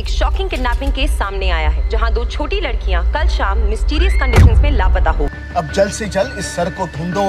एक shocking kidnapping case सामने आया है, जहां दो छोटी लड़कियां कल शाम मिस्टीरियस कंडीशंस में लापता हो। अब जल्द से जल्द इस सर को ढूंढो।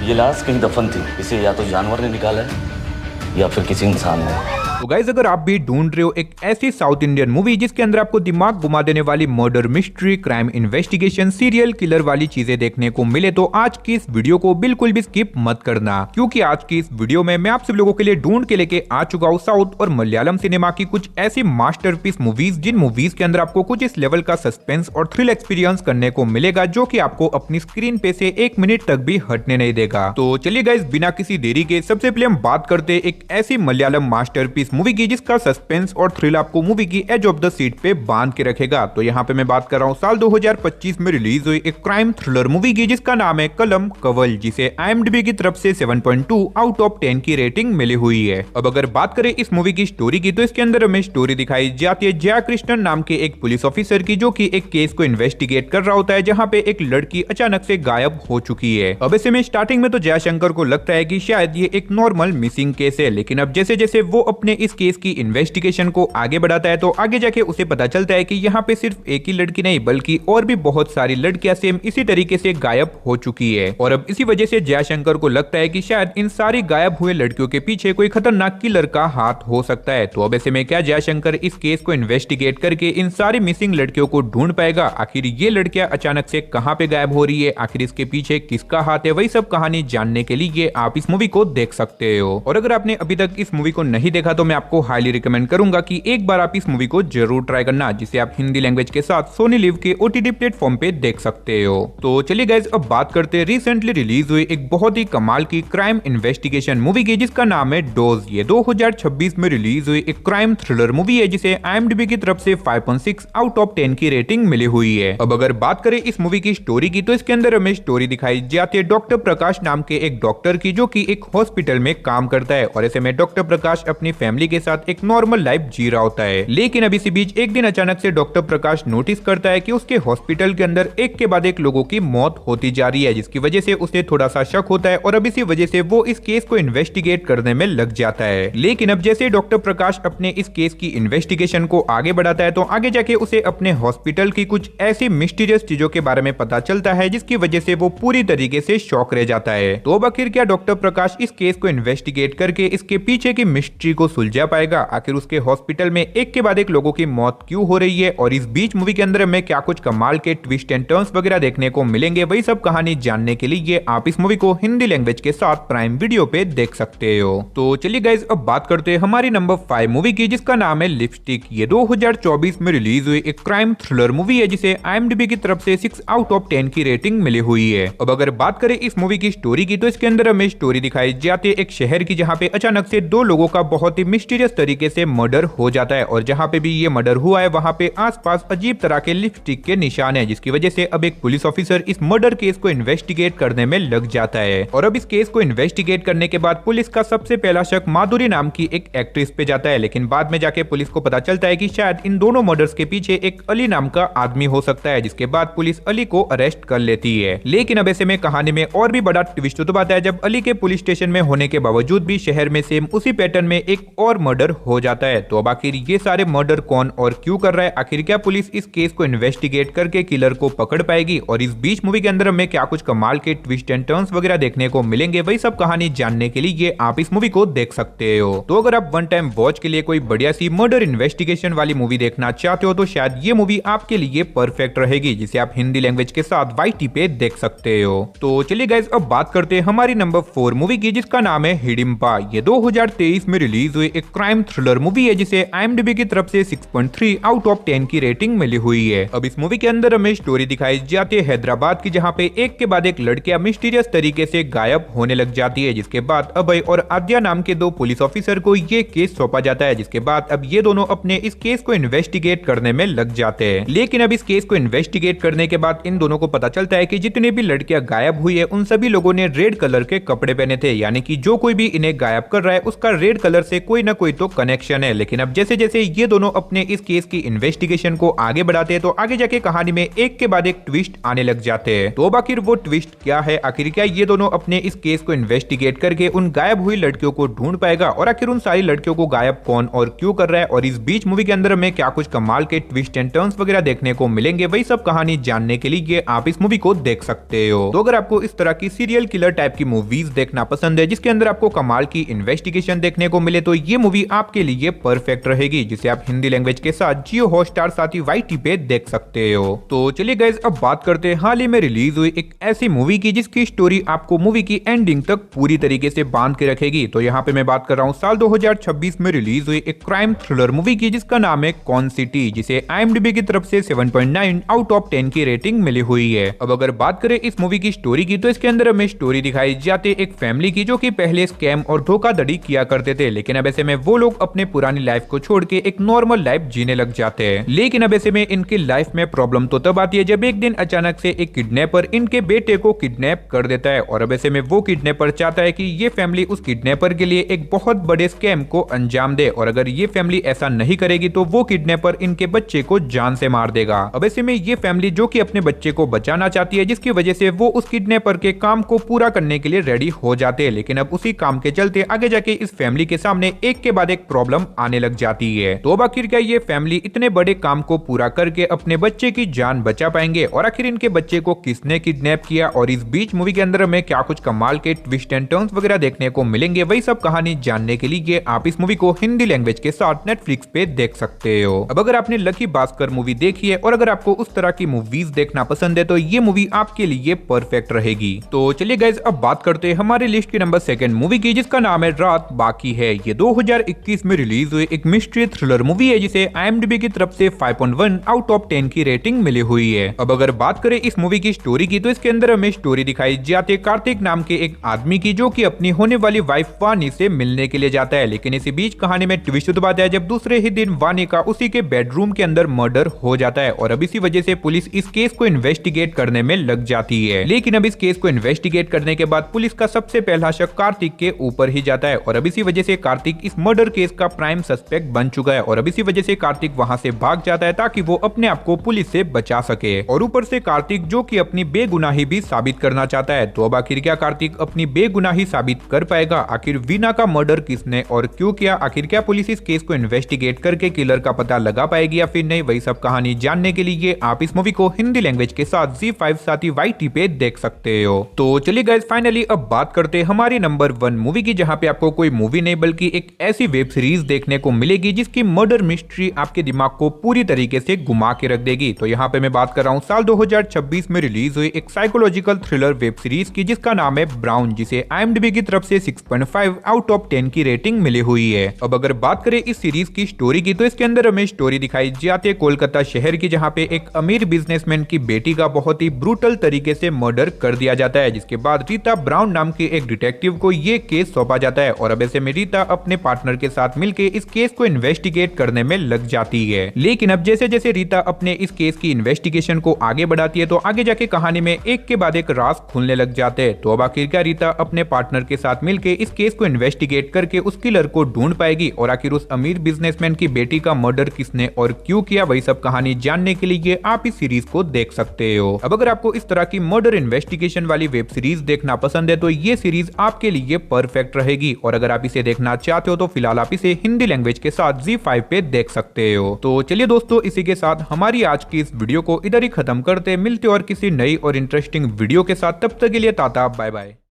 ये लाश कहीं दफन थी, इसे या तो जानवर ने निकाला है या फिर किसी इंसान ने। तो गाइस, अगर आप भी ढूंढ रहे हो एक ऐसी साउथ इंडियन मूवी जिसके अंदर आपको दिमाग घुमा देने वाली murder mystery, crime investigation, serial killer वाली चीजें देखने को मिले, तो आज की इस वीडियो को बिल्कुल भी स्किप मत करना, क्योंकि आज की इस वीडियो में मैं आप सब लोगों के लिए ढूंढ के लेके आ चुका हूँ साउथ और मलयालम सिनेमा की कुछ ऐसी मास्टरपीस मूवीज, जिन मूवीज के अंदर आपको कुछ इस लेवल का सस्पेंस और थ्रिल एक्सपीरियंस करने को मिलेगा, जो कि आपको अपनी स्क्रीन पे से 1 मिनट तक भी हटने नहीं देगा। तो चलिए गाइस, बिना किसी देरी के सबसे पहले हम बात करते एक ऐसी मलयालम मास्टरपीस मूवी की जिसका सस्पेंस और थ्रिल आपको मूवी की एज ऑफ द सीट पे बांध के रखेगा। तो यहाँ पे मैं बात कर रहा हूँ साल 2025 में रिलीज हुई एक क्राइम थ्रिलर मूवी की जिसका नाम है कलम कवल, जिसे IMDb की तरफ से 7.2 आउट ऑफ 10 की रेटिंग मिली हुई है। अब अगर बात करें इस मूवी की स्टोरी की, तो इसके अंदर हमें स्टोरी दिखाई जाती है जया कृष्णन नाम के एक पुलिस ऑफिसर की, जो की एक केस को इन्वेस्टिगेट कर रहा होता है, जहाँ पे एक लड़की अचानक से गायब हो चुकी है। अब ऐसे में स्टार्टिंग में तो जयशंकर को लगता है कि शायद ये एक नॉर्मल मिसिंग केस है, लेकिन अब जैसे जैसे वो अपने इस केस की इन्वेस्टिगेशन को आगे बढ़ाता है, तो आगे जाके उसे पता चलता है कि यहाँ पे सिर्फ एक ही लड़की नहीं बल्कि और भी बहुत सारी लड़कियां सेम इसी तरीके से गायब हो चुकी है। और अब इसी वजह से जयशंकर को लगता है कि शायद इन सारी गायब हुए लड़कियों के पीछे कोई खतरनाक किलर का हाथ हो सकता है। तो अब ऐसे में क्या जयशंकर इस केस को इन्वेस्टिगेट करके इन सारी मिसिंग लड़कियों को ढूंढ पाएगा? आखिर ये लड़कियां अचानक से कहाँ पे गायब हो रही है, आखिर इसके पीछे किसका हाथ है, वही सब कहानी जानने के लिए आप इस मूवी को देख सकते हो। और अगर आपने अभी तक इस मूवी को नहीं देखा तो मैं आपको हाईली रिकमेंड करूंगा कि एक बार आप इस मूवी को जरूर ट्राई करना, जिसे आप हिंदी लैंग्वेज के साथ सोनी लिव के OTT प्लेटफॉर्म पे देख सकते हो। तो चलिए गाइस, अब बात करते हैं रिसेंटली रिलीज हुई एक बहुत ही कमाल की क्राइम इन्वेस्टिगेशन मूवी की जिसका नाम है डोज। ये 2026 में रिलीज हुई एक क्राइम थ्रिलर मूवी है, जिसे IMDb की तरफ से 5.6 आउट ऑफ 10 की रेटिंग मिली हुई है। अब अगर बात करें इस मूवी की स्टोरी की, तो इसके अंदर हमें स्टोरी दिखाई जाती है डॉक्टर प्रकाश नाम के एक डॉक्टर की, जो कि एक हॉस्पिटल में काम करता है। और ऐसे में डॉक्टर प्रकाश अपनी फैमिली के साथ एक नॉर्मल लाइफ जी रहा होता है, लेकिन अब इसी बीच एक दिन अचानक से डॉक्टर प्रकाश नोटिस करता है कि उसके हॉस्पिटल के अंदर एक के बाद एक लोगों की मौत होती जा रही है, जिसकी वजह से उसे थोड़ा सा शक होता है और अब इसी वजह से वो इस केस को इन्वेस्टिगेट करने में लग जाता है। लेकिन अब जैसे डॉक्टर प्रकाश अपने इस केस की इन्वेस्टिगेशन को आगे बढ़ाता है, तो आगे जाके उसे अपने हॉस्पिटल की कुछ ऐसी मिस्टीरियस चीजों के बारे में पता चलता है, जिसकी वजह से वो पूरी तरीके से शॉक रह जाता है। तो अब आखिर क्या डॉक्टर प्रकाश इस केस को इन्वेस्टिगेट करके इसके पीछे की मिस्ट्री को सुलझा पाएगा? आखिर उसके हॉस्पिटल में एक के बाद एक लोगों की मौत क्यों हो रही है, और इस बीच मूवी के अंदर हमें क्या कुछ कमाल के ट्विस्ट एंड टर्न्स वगैरह देखने को मिलेंगे, वही सब कहानी जानने के लिए आप इस मूवी को हिंदी लैंग्वेज के साथ प्राइम वीडियो पे देख सकते हो। तो चलिए गाइस, अब बात करते हैं हमारी नंबर 5 मूवी की, जिसका नाम है लिपस्टिक। ये 2024 में रिलीज हुई एक क्राइम थ्रिलर मूवी है, जिसे IMDb की तरफ से 6 आउट ऑफ 10 की रेटिंग मिली हुई है। अब अगर बात करें इस मूवी की स्टोरी की, तो इसके अंदर हमें स्टोरी दिखाई जाती है एक शहर की, जहाँ पे अचानक से 2 लोगों का बहुत ही मिस्टीरियस तरीके से मर्डर हो जाता है, और जहाँ पे भी ये मर्डर हुआ है वहाँ पे आसपास अजीब तरह के लिपस्टिक के निशान है, जिसकी वजह से अब एक पुलिस ऑफिसर इस मर्डर केस को इन्वेस्टिगेट करने में लग जाता है। और अब इस केस को इन्वेस्टिगेट करने के बाद पुलिस का सबसे पहला शक माधुरी नाम की एक एक्ट्रेस पे जाता है, लेकिन बाद में जाके पुलिस को पता चलता है कि शायद इन दोनों मर्डर्स के पीछे एक अली नाम का आदमी हो सकता है, जिसके बाद पुलिस अली को अरेस्ट कर लेती है। लेकिन अब ऐसे में कहानी में और भी बड़ा ट्विस्ट तो आता है, जब अली के पुलिस स्टेशन में होने के बावजूद भी शहर में सेम उसी पैटर्न में एक और मर्डर हो जाता है। तो अब आखिर ये सारे मर्डर कौन और क्यों कर रहा है, आखिर क्या पुलिस इस केस को इन्वेस्टिगेट करके किलर को पकड़ पाएगी, और इस बीच मूवी के अंदर हमें क्या कुछ कमाल के ट्विस्ट एंड टर्न्स वगैरह देखने को मिलेंगे, वही सब कहानी जानने के लिए आप इस मूवी को देख सकते हो। तो अगर आप वन टाइम वॉच के लिए कोई बढ़िया सी मर्डर इन्वेस्टिगेशन वाली मूवी देखना चाहते हो, तो शायद ये मूवी आपके लिए परफेक्ट रहेगी, जिसे आप हिंदी लैंग्वेज के साथ YT पे देख सकते हो। तो चलिए गाइस, अब बात करते हैं हमारी नंबर 4 मूवी की, जिसका नाम है हिडिंबा। ये 2023 में रिलीज हुई एक क्राइम थ्रिलर मूवी है, जिसे IMDb की तरफ से 6.3 आउट ऑफ 10 की रेटिंग मिली हुई है। अब इस मूवी के अंदर हमें स्टोरी दिखाई जाती है हैदराबाद की, जहाँ पे एक के बाद एक लड़कियां मिस्टीरियस तरीके से गायब होने लग जाती है, जिसके बाद अभय और आद्या नाम के 2 पुलिस ऑफिसर को ये केस सौंपा जाता है, जिसके बाद अब ये दोनों अपने इस केस को इन्वेस्टिगेट करने में लग जाते हैं। लेकिन अब इस केस को इन्वेस्टिगेट करने के बाद इन दोनों को पता चलता है कि जितने भी लड़कियां गायब हुई है उन सभी लोगों ने रेड कलर के कपड़े पहने थे, यानी कि जो कोई भी इन्हें गायब कर रहा है उसका रेड कलर से कोई कोई ना कोई तो कनेक्शन है। लेकिन अब जैसे जैसे ये दोनों अपने इस केस की इन्वेस्टिगेशन को आगे बढ़ाते हैं तो आगे जाके कहानी में एक के बाद एक ट्विस्ट आने लग जाते हैं। तो आखिर वो ट्विस्ट क्या है, आखिर क्या ये दोनों अपने इस केस को इन्वेस्टिगेट करके उन गायब हुई लड़कियों को ढूंढ पाएगा, और आखिर उन सारी लड़कियों को गायब कौन और क्यों कर रहा है, और इस बीच मूवी के अंदर में क्या कुछ कमाल के ट्विस्ट एंड टर्न्स वगैरह देखने को मिलेंगे, वही सब कहानी जानने के लिए आप इस मूवी को देख सकते हो। तो अगर आपको इस तरह की सीरियल किलर टाइप की मूवीज देखना पसंद है जिसके अंदर आपको कमाल की इन्वेस्टिगेशन देखने को मिले, तो ये मूवी आपके लिए परफेक्ट रहेगी, जिसे आप हिंदी लैंग्वेज के साथ जियो हॉटस्टार साथ ही YT पे देख सकते हो। तो चलिए गाइस, अब बात करते हैं हाल ही में रिलीज हुई एक ऐसी मूवी की जिसकी स्टोरी आपको मूवी की एंडिंग तक पूरी तरीके से बांध के रखेगी। तो यहाँ पे मैं बात कर रहा हूँ साल 2026 में रिलीज हुई एक क्राइम थ्रिलर मूवी की जिसका नाम है कौन सिटी, जिसे IMDb की तरफ से 7.9 आउट ऑफ 10 की रेटिंग मिली हुई है। अब अगर बात करें इस मूवी की स्टोरी की, तो इसके अंदर हमें स्टोरी दिखाई जाती एक फैमिली की जो कि पहले स्कैम और धोखाधड़ी किया करते थे, लेकिन अब ऐसे में वो लोग अपने पुरानी लाइफ को छोड़ के एक नॉर्मल लाइफ जीने लग जाते हैं। लेकिन अब ऐसे में इनकी लाइफ में प्रॉब्लम तो तब आती है जब एक दिन अचानक से एक किडनैपर इनके बेटे को किडनैप कर देता है, और अब ऐसे में वो किडनैपर चाहता है कि ये फैमिली उस किडनैपर के लिए एक बहुत बड़े स्कैम को अंजाम दे, और अगर ये फैमिली ऐसा नहीं करेगी तो वो किडनैपर इनके बच्चे को जान से मार देगा। अब ऐसे में ये फैमिली जो कि अपने बच्चे को बचाना चाहती है, जिसकी वजह से वो उस किडनैपर के काम को पूरा करने के लिए रेडी हो जाते हैं, लेकिन अब उसी काम के चलते आगे जाके इस फैमिली के सामने एक के बाद एक प्रॉब्लम आने लग जाती है। तो अब आखिर क्या ये फैमिली इतने बड़े काम को पूरा करके अपने बच्चे की जान बचा पाएंगे, और आखिर इनके बच्चे को किसने किडनैप किया, और इस बीच मूवी के अंदर में क्या कुछ कमाल के ट्विस्ट एंड टर्न्स वगैरह देखने को मिलेंगे, वही सब कहानी जानने के लिए आप इस मूवी को हिंदी लैंग्वेज के साथ नेटफ्लिक्स पे देख सकते हो। अब अगर आपने लकी भास्कर मूवी देखी है और अगर आपको उस तरह की मूवीज देखना पसंद है तो ये मूवी आपके लिए परफेक्ट रहेगी। तो चलिए गाइस, अब बात करते हैं हमारी लिस्ट की नंबर 2 मूवी की जिसका नाम है रात बाकी है। ये 2021 में रिलीज हुई एक मिस्ट्री थ्रिलर मूवी है जिसे IMDb की तरफ से 5.1 आउट ऑफ 10 की रेटिंग मिली हुई है। अब अगर बात करें इस मूवी की स्टोरी की, तो इसके अंदर हमें स्टोरी दिखाई जाती है कार्तिक नाम के एक आदमी की जो कि अपनी होने वाली वाइफ वानी से मिलने के लिए जाता है, लेकिन इसी बीच कहानी में ट्विस्ट उत्पाद है जब दूसरे ही दिन वानी का उसी के बेडरूम के अंदर मर्डर हो जाता है, और अब इसी वजह से पुलिस इस केस को इन्वेस्टिगेट करने में लग जाती है। लेकिन अब इस केस को इन्वेस्टिगेट करने के बाद पुलिस का सबसे पहला शक कार्तिक के ऊपर ही जाता है, और अब इसी वजह से कार्तिक इस मर्डर केस का प्राइम सस्पेक्ट बन चुका है, और अब इसी वजह से कार्तिक वहां से भाग जाता है ताकि वो अपने आप को पुलिस से बचा सके। और ऊपर से कार्तिक जो कि अपनी बेगुनाही भी साबित करना चाहता है। तो अब आखिर क्या कार्तिक अपनी बेगुनाही साबित कर पाएगा? आखिर वीना का मर्डर किसने और क्यों किया? आखिर क्या पुलिस इस केस को इन्वेस्टिगेट करके किलर का पता लगा पाएगी या फिर नहीं? वही सब कहानी जानने के लिए आप इस मूवी को हिंदी लैंग्वेज के साथ ZEE5 साथ ही YT पे देख सकते हो। तो चलिए गाइस, फाइनली अब बात करते हैं हमारी नंबर 1 मूवी की, जहां पे आपको कोई मूवी नहीं बल्कि एक ऐसी वेब सीरीज देखने को मिलेगी जिसकी मर्डर मिस्ट्री आपके दिमाग को पूरी तरीके से घुमा के रख देगी। तो यहाँ पे मैं बात कर रहा हूँ साल 2026 में रिलीज हुई एक साइकोलॉजिकल थ्रिलर वेब सीरीज की जिसका नाम है ब्राउन, जिसे IMDb की तरफ से 6.5 आउट ऑफ 10 की रेटिंग मिली हुई है। अब अगर बात करें इस सीरीज की स्टोरी की, तो इसके अंदर हमें स्टोरी दिखाई जाती है कोलकाता शहर की, जहाँ पे एक अमीर बिजनेसमैन की बेटी का बहुत ही ब्रूटल तरीके से मर्डर कर दिया जाता है, जिसके बाद रीता ब्राउन नाम के एक डिटेक्टिव को ये केस सौंपा जाता है, और अब ऐसे में रीता अपने पार्टनर के साथ मिलकर इस केस को इन्वेस्टिगेट करने में लग जाती है। लेकिन अब जैसे जैसे रीता अपने इस केस की इन्वेस्टिगेशन को आगे बढ़ाती है तो आगे जाके कहानी में एक के बाद एक राज खुलने लग जाते हैं। तो अब आखिर क्या रीता अपने पार्टनर के साथ मिलकर इस केस को इन्वेस्टिगेट करके उस किलर को ढूंढ पाएगी, और आखिर उस अमीर बिजनेसमैन की बेटी का मर्डर किसने और क्यों किया, वही सब कहानी जानने के लिए आप इस सीरीज को देख सकते हो। अब अगर आपको इस तरह की मर्डर इन्वेस्टिगेशन वाली वेब सीरीज देखना पसंद है तो ये सीरीज आपके लिए परफेक्ट रहेगी, और अगर आप इसे देखना चाहते हो तो फिलहाल आप इसे हिंदी लैंग्वेज के साथ ZEE5 पे देख सकते हो। तो चलिए दोस्तों, इसी के साथ हमारी आज की इस वीडियो को इधर ही खत्म करते, मिलते और किसी नई और इंटरेस्टिंग वीडियो के साथ। तब तक के लिए टाटा बाय बाय।